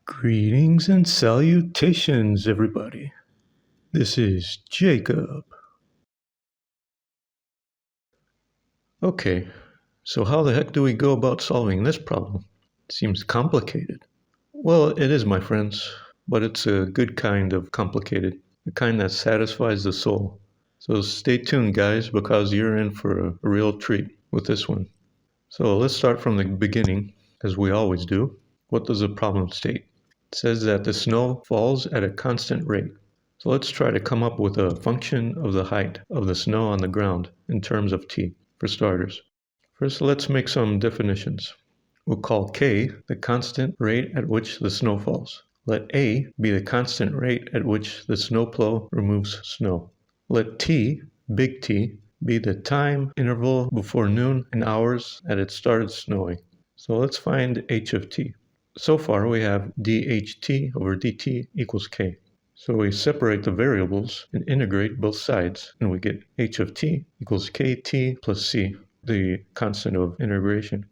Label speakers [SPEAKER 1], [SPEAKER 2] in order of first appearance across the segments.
[SPEAKER 1] Greetings and salutations, everybody. This is Jacob. Okay, so how the heck do we go about solving this problem? It seems complicated. Well, it is, my friends, but it's a good kind of complicated, the kind that satisfies the soul. So stay tuned, guys, because you're in for a real treat with this one. So let's start from the beginning, as we always do. What does the problem state? It says that the snow falls at a constant rate. So let's try to come up with a function of the height of the snow on the ground in terms of t, for starters. First, let's make some definitions. We'll call k the constant rate at which the snow falls. Let a be the constant rate at which the snowplow removes snow. Let t, big T, be the time interval before noon in hours that it started snowing. So let's find h of t. So far we have dht over dt equals k. So we separate the variables and integrate both sides, and we get h of t equals kt plus c, the constant of integration.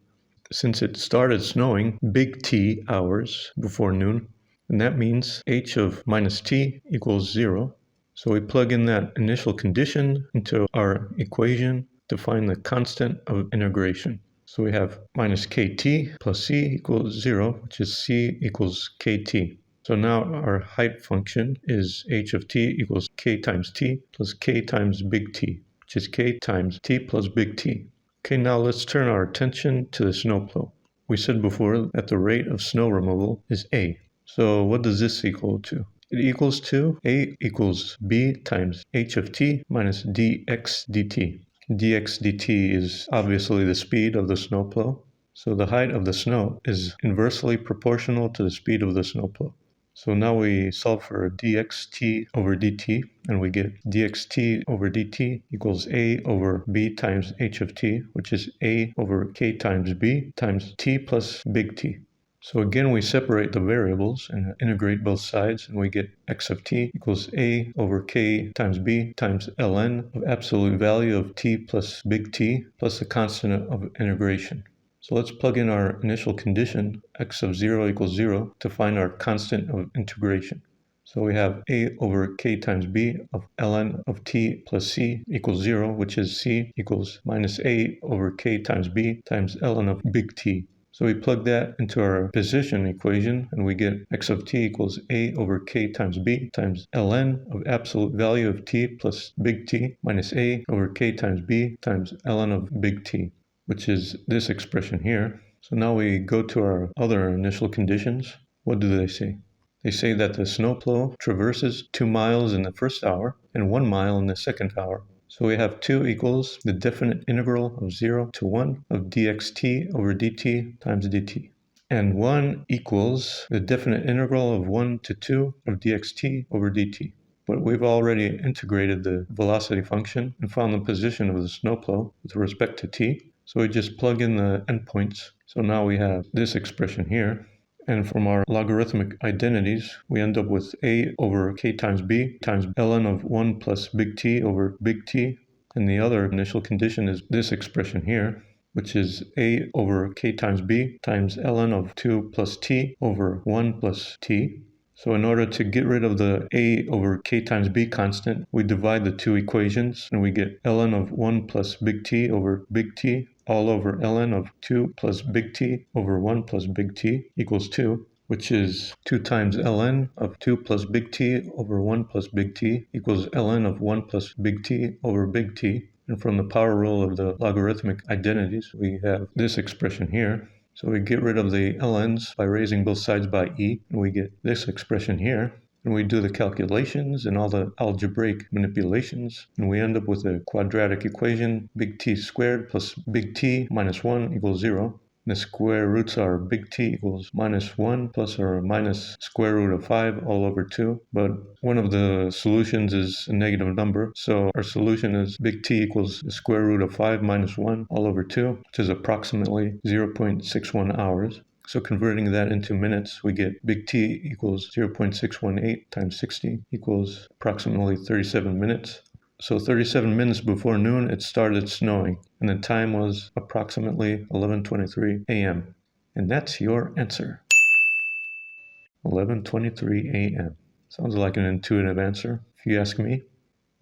[SPEAKER 1] Since it started snowing big T hours before noon, and that means h of minus t equals 0. So we plug in that initial condition into our equation to find the constant of integration. So we have minus kt plus c equals 0, which is c equals kt. So now our height function is h of t equals k times t plus k times big T, which is k times t plus big T. Okay, now let's turn our attention to the snowplow. We said before that the rate of snow removal is a. So what does this equal to? It equals to a equals b times h of t minus dx dt. dx dt is obviously the speed of the snowplow. So the height of the snow is inversely proportional to the speed of the snowplow. So now we solve for dxt over dt, and we get dxt over dt equals a over b times h of t, which is a over k times b times t plus big T. So again, we separate the variables and integrate both sides, and we get x of t equals a over k times b times ln of absolute value of t plus big T plus the constant of integration. So let's plug in our initial condition, x of 0 equals 0, to find our constant of integration. So we have a over k times b of ln of t plus c equals 0, which is c equals minus a over k times b times ln of big T. So we plug that into our position equation, and we get x of t equals a over k times b times ln of absolute value of t plus big T minus a over k times b times ln of big T, which is this expression here. So now we go to our other initial conditions. What do they say? They say that the snowplow traverses 2 miles in the first hour and 1 mile in the second hour. So we have 2 equals the definite integral of 0 to 1 of dxt over dt times dt. And 1 equals the definite integral of 1 to 2 of dxt over dt. But we've already integrated the velocity function and found the position of the snowplow with respect to t. So we just plug in the endpoints. So now we have this expression here. And from our logarithmic identities, we end up with a over k times b times ln of 1 plus big T over big T. And the other initial condition is this expression here, which is a over k times b times ln of 2 plus t over 1 plus t. So in order to get rid of the a over k times b constant, we divide the two equations, and we get ln of 1 plus big T over big T all over ln of 2 plus big T over 1 plus big T equals 2, which is 2 times ln of 2 plus big T over 1 plus big T equals ln of 1 plus big T over big T. And from the power rule of the logarithmic identities, we have this expression here. So we get rid of the ln's by raising both sides by e, and we get this expression here. And we do the calculations and all the algebraic manipulations, and we end up with a quadratic equation, big T squared plus big T minus 1 equals 0. The square roots are big T equals minus 1 plus or minus square root of 5 all over 2. But one of the solutions is a negative number. So our solution is big T equals the square root of 5 minus 1 all over 2, which is approximately 0.61 hours. So converting that into minutes, we get big T equals 0.618 times 60 equals approximately 37 minutes. So 37 minutes before noon, it started snowing, and the time was approximately 11:23 a.m. And that's your answer. 11:23 a.m. Sounds like an intuitive answer, if you ask me.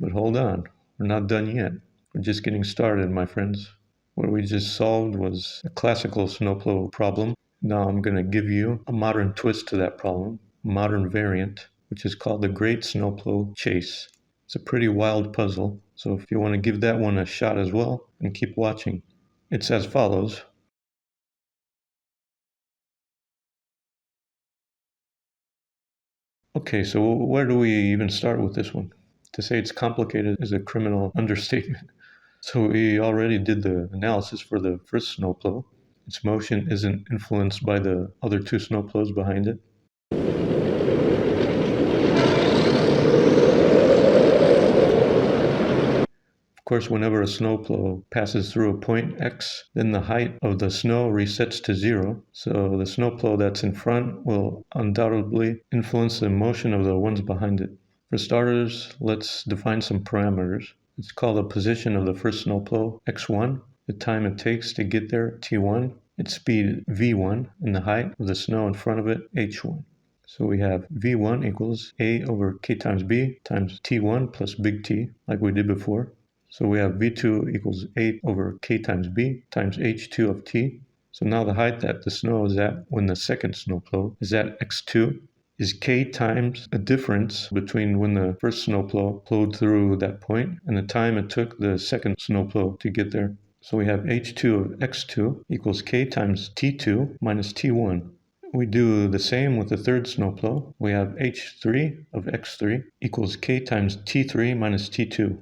[SPEAKER 1] But hold on, we're not done yet. We're just getting started, my friends. What we just solved was a classical snowplow problem. Now I'm going to give you a modern twist to that problem, a modern variant, which is called the Great Snowplow Chase. It's a pretty wild puzzle, so if you want to give that one a shot as well, and keep watching. It's as follows. Okay, so where do we even start with this one? To say it's complicated is a criminal understatement. So we already did the analysis for the first snowplow. Its motion isn't influenced by the other two snowplows behind it. Of course, whenever a snowplow passes through a point X, then the height of the snow resets to 0. So the snowplow that's in front will undoubtedly influence the motion of the ones behind it. For starters, let's define some parameters. Let's call the position of the first snowplow x1, the time it takes to get there t1, its speed v1, and the height of the snow in front of it h1. So we have v1 equals a over k times b times t1 plus big T, like we did before. So we have v2 equals 8 over k times b times h2 of t. So now the height that the snow is at when the second snowplow is at x2 is k times the difference between when the first snowplow plowed through that point and the time it took the second snowplow to get there. So we have h2 of x2 equals k times t2 minus t1. We do the same with the third snowplow. We have h3 of x3 equals k times t3 minus t2.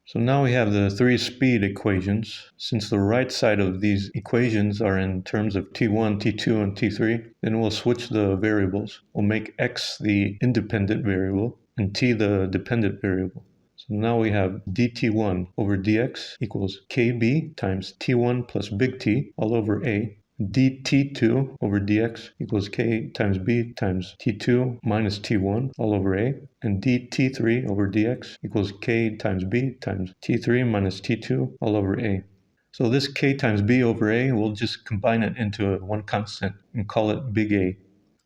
[SPEAKER 1] So now we have the three speed equations. Since the right side of these equations are in terms of t1, t2, and t3, then we'll switch the variables. We'll make x the independent variable and t the dependent variable. So now we have dt1 over dx equals kb times t1 plus big T all over a. dt2 over dx equals k times b times t2 minus t1 all over a, and dt3 over dx equals k times b times t3 minus t2 all over a. So this k times b over a, we'll just combine it into one constant and call it big A.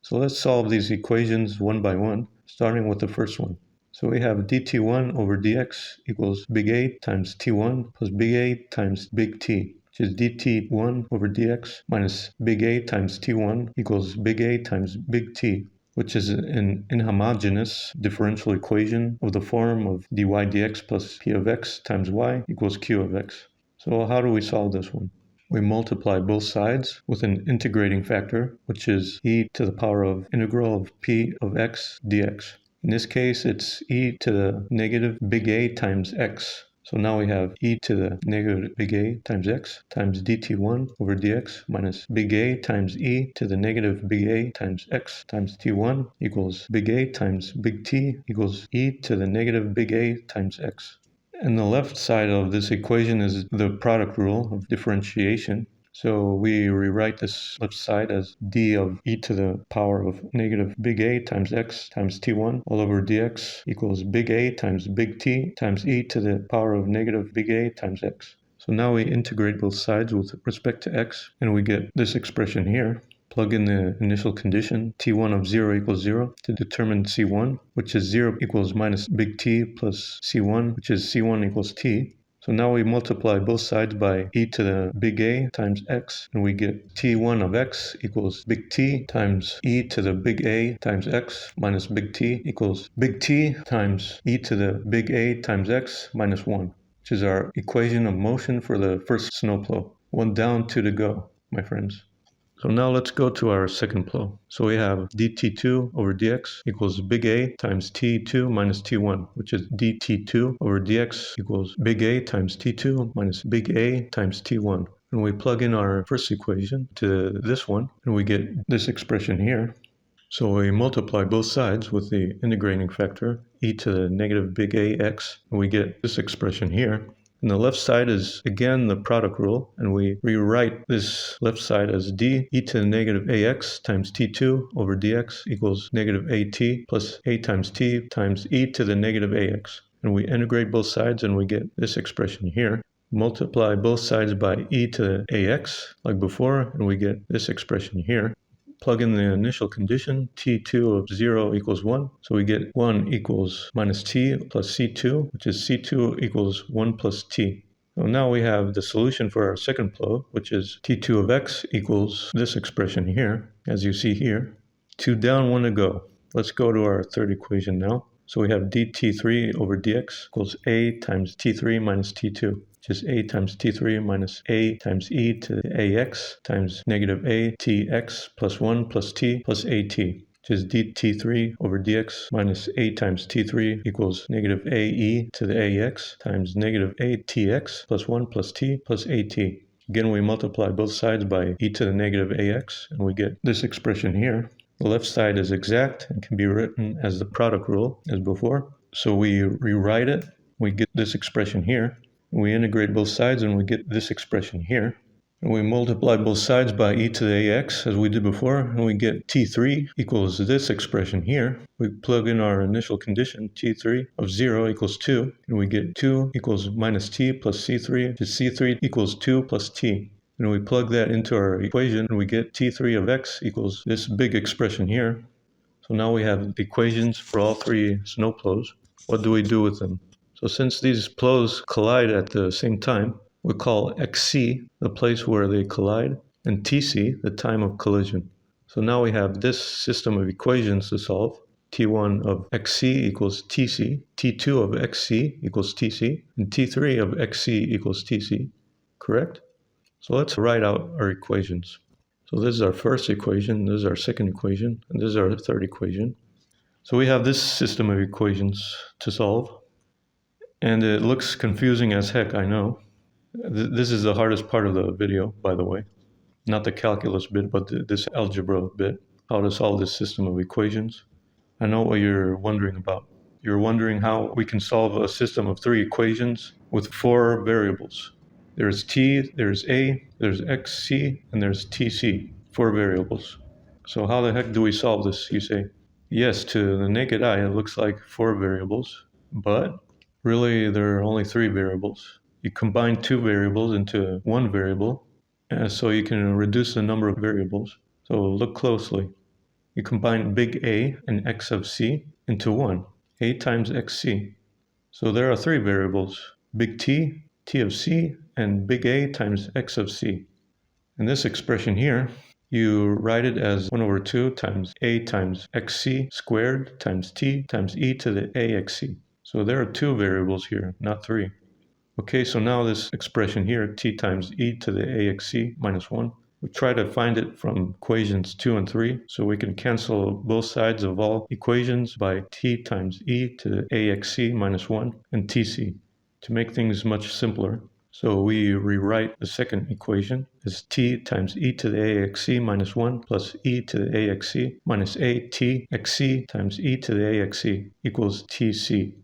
[SPEAKER 1] So let's solve these equations one by one, starting with the first one. So we have dt1 over dx equals big A times t1 plus big A times big T, which is dt1 over dx minus big A times t1 equals big A times big T, which is an inhomogeneous differential equation of the form of dy dx plus p of x times y equals q of x. So how do we solve this one? We multiply both sides with an integrating factor, which is e to the power of integral of p of x dx. In this case, it's e to the negative big A times x. So now we have e to the negative big A times x times dt1 over dx minus big A times e to the negative big A times x times t1 equals big A times big T equals e to the negative big A times x. And the left side of this equation is the product rule of differentiation. So we rewrite this left side as d of e to the power of negative big A times x times t1 all over dx equals big A times big T times e to the power of negative big A times x. So now we integrate both sides with respect to x, and we get this expression here. Plug in the initial condition, t1 of 0 equals 0, to determine c1, which is 0 equals minus big T plus c1, which is c1 equals t. So now we multiply both sides by e to the big A times x, and we get t1 of x equals big T times e to the big A times x minus big T equals big T times e to the big A times x minus 1, which is our equation of motion for the first snowplow. One down, two to go, my friends. So now let's go to our second plow. So we have dt2 over dx equals big A times t2 minus t1, which is dt2 over dx equals big A times t2 minus big A times t1. And we plug in our first equation to this one, and we get this expression here. So we multiply both sides with the integrating factor, e to the negative big A x, and we get this expression here. And the left side is, again, the product rule, and we rewrite this left side as d e to the negative ax times t2 over dx equals negative at plus a times t times e to the negative ax. And we integrate both sides, and we get this expression here. Multiply both sides by e to the ax, like before, and we get this expression here. plug in the initial condition, t2 of 0 equals 1. So we get 1 equals minus t plus c2, which is c2 equals 1 plus t. So now we have the solution for our second plow, which is t2 of x equals this expression here, as you see here. 2 down, 1 to go. Let's go to our third equation now. So we have dt3 over dx equals a times t3 minus t2, which is a times t3 minus a times e to the ax times negative a tx plus 1 plus t plus at, which is dt3 over dx minus a times t3 equals negative ae to the ax times negative atx plus 1 plus t plus at. Again, we multiply both sides by e to the negative ax, and we get this expression here. The left side is exact and can be written as the product rule as before. So we rewrite it. We get this expression here. We integrate both sides and we get this expression here. And we multiply both sides by e to the ax as we did before, and we get t3 equals this expression here. We plug in our initial condition, t3 of 0 equals 2, and we get 2 equals minus t plus c3, to c3 equals 2 plus t. And we plug that into our equation, and we get t3 of x equals this big expression here. So now we have the equations for all three snowplows. What do we do with them? So since these plows collide at the same time, we call xc the place where they collide, and tc the time of collision. So now we have this system of equations to solve. T1 of xc equals tc, T2 of xc equals tc, and T3 of xc equals tc. Correct? So let's write out our equations. So this is our first equation, this is our second equation, and this is our third equation. So we have this system of equations to solve. And it looks confusing as heck, I know. This is the hardest part of the video, by the way. Not the calculus bit, but this algebra bit. How to solve this system of equations. I know what you're wondering about. You're wondering how we can solve a system of three equations with four variables. There's t, there's a, there's xc, and there's tc, four variables. So how the heck do we solve this, you say? Yes, to the naked eye, it looks like four variables, but really there are only three variables. You combine two variables into one variable, so you can reduce the number of variables. So look closely. You combine big A and x of c into one, a times xc. So there are three variables, big T, t of c, and big A times x of c. In this expression here, you write it as 1 over 2 times a times xc squared times t times e to the axc. So there are two variables here, not three. Okay, so now this expression here, t times e to the axc minus 1, we try to find it from equations 2 and 3, so we can cancel both sides of all equations by t times e to the axc minus 1 and tc to make things much simpler. So we rewrite the second equation as t times e to the axc minus 1 plus e to the axc minus a t xc times e to the axc equals tc.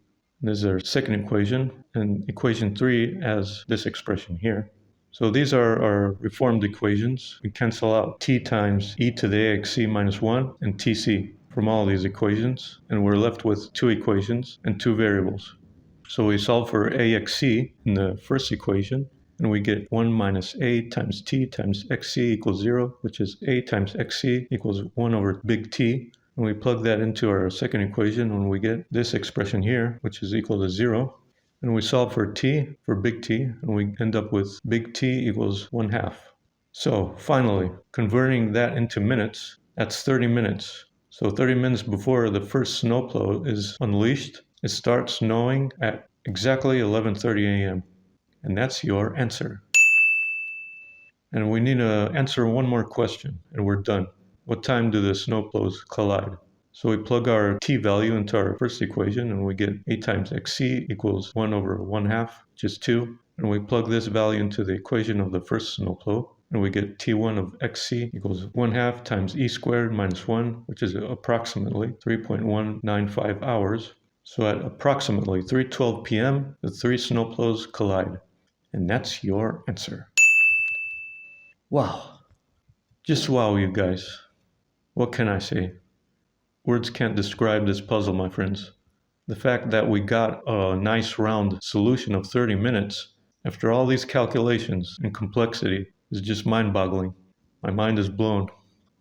[SPEAKER 1] This is our second equation, and equation 3 has this expression here. So these are our reformed equations. We cancel out t times e to the axc minus 1 and tc from all these equations, and we're left with two equations and two variables. So we solve for axc in the first equation, and we get 1 minus a times t times xc equals 0, which is a times xc equals 1 over big T. And we plug that into our second equation when we get this expression here, which is equal to 0. And we solve for t, for big T, and we end up with big T equals 1/2. So finally, converting that into minutes, that's 30 minutes. So 30 minutes before the first snowplow is unleashed, it starts snowing at exactly 11:30 a.m. And that's your answer. And we need to answer one more question, and we're done. What time do the snowplows collide? So we plug our t value into our first equation, and we get a times xc equals 1 over 1/2, which is 2. And we plug this value into the equation of the first snowplow, and we get t1 of xc equals 1/2 times e squared minus 1, which is approximately 3.195 hours. So at approximately 3:12 p.m., the three snowplows collide. And that's your answer. Wow. Just wow, you guys. What can I say? Words can't describe this puzzle, my friends. The fact that we got a nice round solution of 30 minutes after all these calculations and complexity is just mind-boggling. My mind is blown.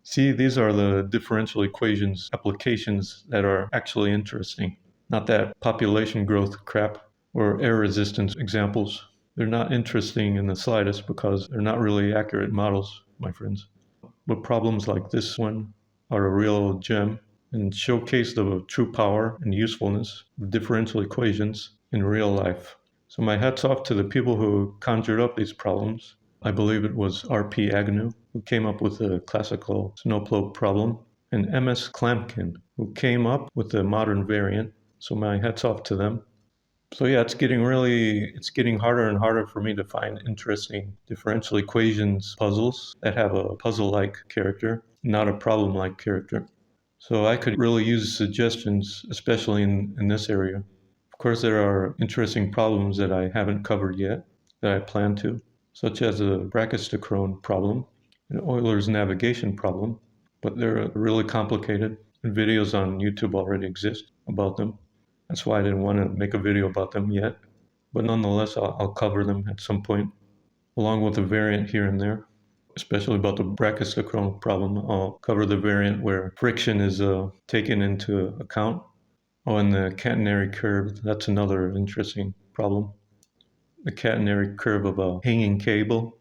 [SPEAKER 1] See, these are the differential equations applications that are actually interesting, not that population growth crap or air resistance examples. They're not interesting in the slightest because they're not really accurate models, my friends. But problems like this one are a real gem and showcase the true power and usefulness of differential equations in real life. So my hat's off to the people who conjured up these problems. I believe it was R.P. Agnew who came up with the classical Snowplow problem, and M.S. Clampkin who came up with the modern variant. So my hat's off to them. So yeah, it's getting harder and harder for me to find interesting differential equations puzzles that have a puzzle-like character, not a problem-like character. So I could really use suggestions, especially in this area. Of course, there are interesting problems that I haven't covered yet that I plan to, such as the brachistochrone problem, an Euler's navigation problem, but they're really complicated, and videos on YouTube already exist about them. That's why I didn't want to make a video about them yet. But nonetheless, I'll cover them at some point, along with a variant here and there, especially about the brachistochrone problem. I'll cover the variant where friction is taken into account. Oh, and the catenary curve, that's another interesting problem. The catenary curve of a hanging cable.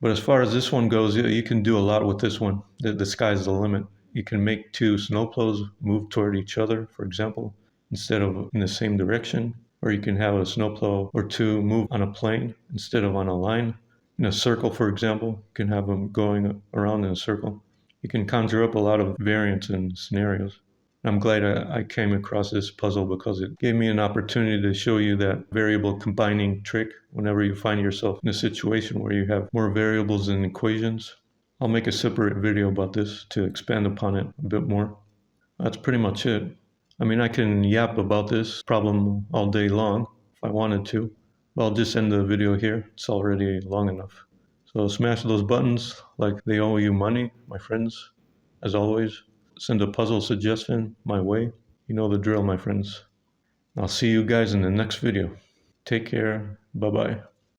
[SPEAKER 1] But as far as this one goes, you can do a lot with this one. The sky's the limit. You can make two snowplows move toward each other, for example, instead of in the same direction. Or you can have a snowplow or two move on a plane instead of on a line. In a circle, for example, you can have them going around in a circle. You can conjure up a lot of variants and scenarios. I'm glad I came across this puzzle because it gave me an opportunity to show you that variable combining trick whenever you find yourself in a situation where you have more variables than equations. I'll make a separate video about this to expand upon it a bit more. That's pretty much it. I mean, I can yap about this problem all day long if I wanted to, but I'll just end the video here. It's already long enough. So smash those buttons like they owe you money, my friends, as always. Send a puzzle suggestion my way. You know the drill, my friends. I'll see you guys in the next video. Take care. Bye-bye.